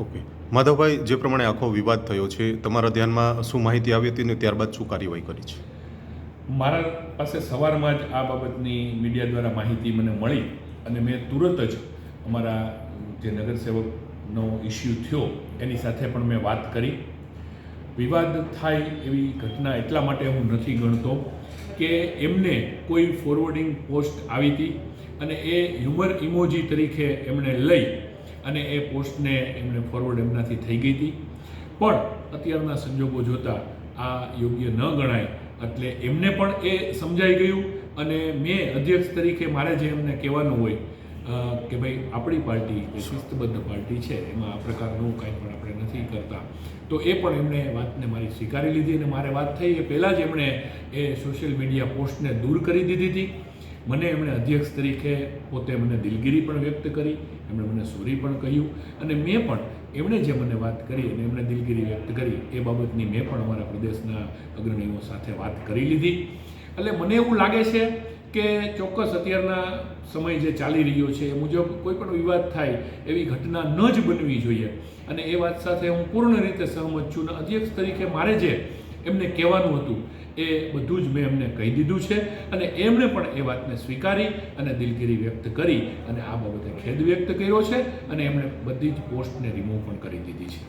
Okay. Madhavbhai, જે પ્રમાણે આખો વિવાદ થયો છે, તમારા ધ્યાનમાં શું માહિતી આવી હતી ને ત્યારબાદ શું કાર્યવાહી કરી છે? મારા પાસે સવારમાં જ આ બાબતની મીડિયા દ્વારા માહિતી મને મળી અને મેં તુરંત જ અમારા જે નગરસેવકનો ઇસ્યુ થયો એની સાથે પણ મેં વાત કરી. વિવાદ થાય એવી ઘટના એટલા માટે હું નથી ગણતો કે એમને કોઈ ફોરવર્ડિંગ પોસ્ટ આવી હતી અને એ હ્યુમર ઇમોજી તરીકે એમણે લઈ અને એ પોસ્ટને એમને ફોરવર્ડ એમનાથી થઈ ગઈ હતી. પણ અત્યારના સંજોગો જોતાં આ યોગ્ય ન ગણાય એટલે એમને પણ એ સમજાઈ ગયું અને મેં અધ્યક્ષ તરીકે મારે જે એમને કહેવાનું હોય કે ભાઈ આપણી પાર્ટી એ શિસ્તબદ્ધ પાર્ટી છે, એમાં આ પ્રકારનું કાંઈ પણ આપણે નથી કરતા, તો એ પણ એમણે વાતને મારી સ્વીકારી લીધી અને મારે વાત થઈ એ પહેલાં જ એમણે એ સોશિયલ મીડિયા પોસ્ટને દૂર કરી દીધી હતી. મને એમણે અધ્યક્ષ તરીકે પોતે મને દિલગીરી પણ વ્યક્ત કરી, એમણે મને સોરી પણ કહ્યું અને મેં પણ એમણે જે મને વાત કરી અને એમણે દિલગીરી વ્યક્ત કરી એ બાબતની મેં પણ અમારા પ્રદેશના અગ્રણીઓ સાથે વાત કરી લીધી. એટલે મને એવું લાગે છે કે ચોક્કસ અત્યારના સમય જે ચાલી રહ્યો છે એ મુજબ કોઈ પણ વિવાદ થાય એવી ઘટના ન જ બનવી જોઈએ અને એ વાત સાથે હું પૂર્ણ રીતે સહમત છું અને અધ્યક્ષ તરીકે મારે જે એમને કહેવાનું હતું એ બધું જ મેં એમને કહી દીધું છે અને એમણે પણ એ વાતને સ્વીકારી અને દિલગીરી વ્યક્ત કરી અને આ બાબતે ખેદ વ્યક્ત કર્યો છે અને એમણે બધી જ પોસ્ટને રિમૂવ પણ કરી દીધી છે.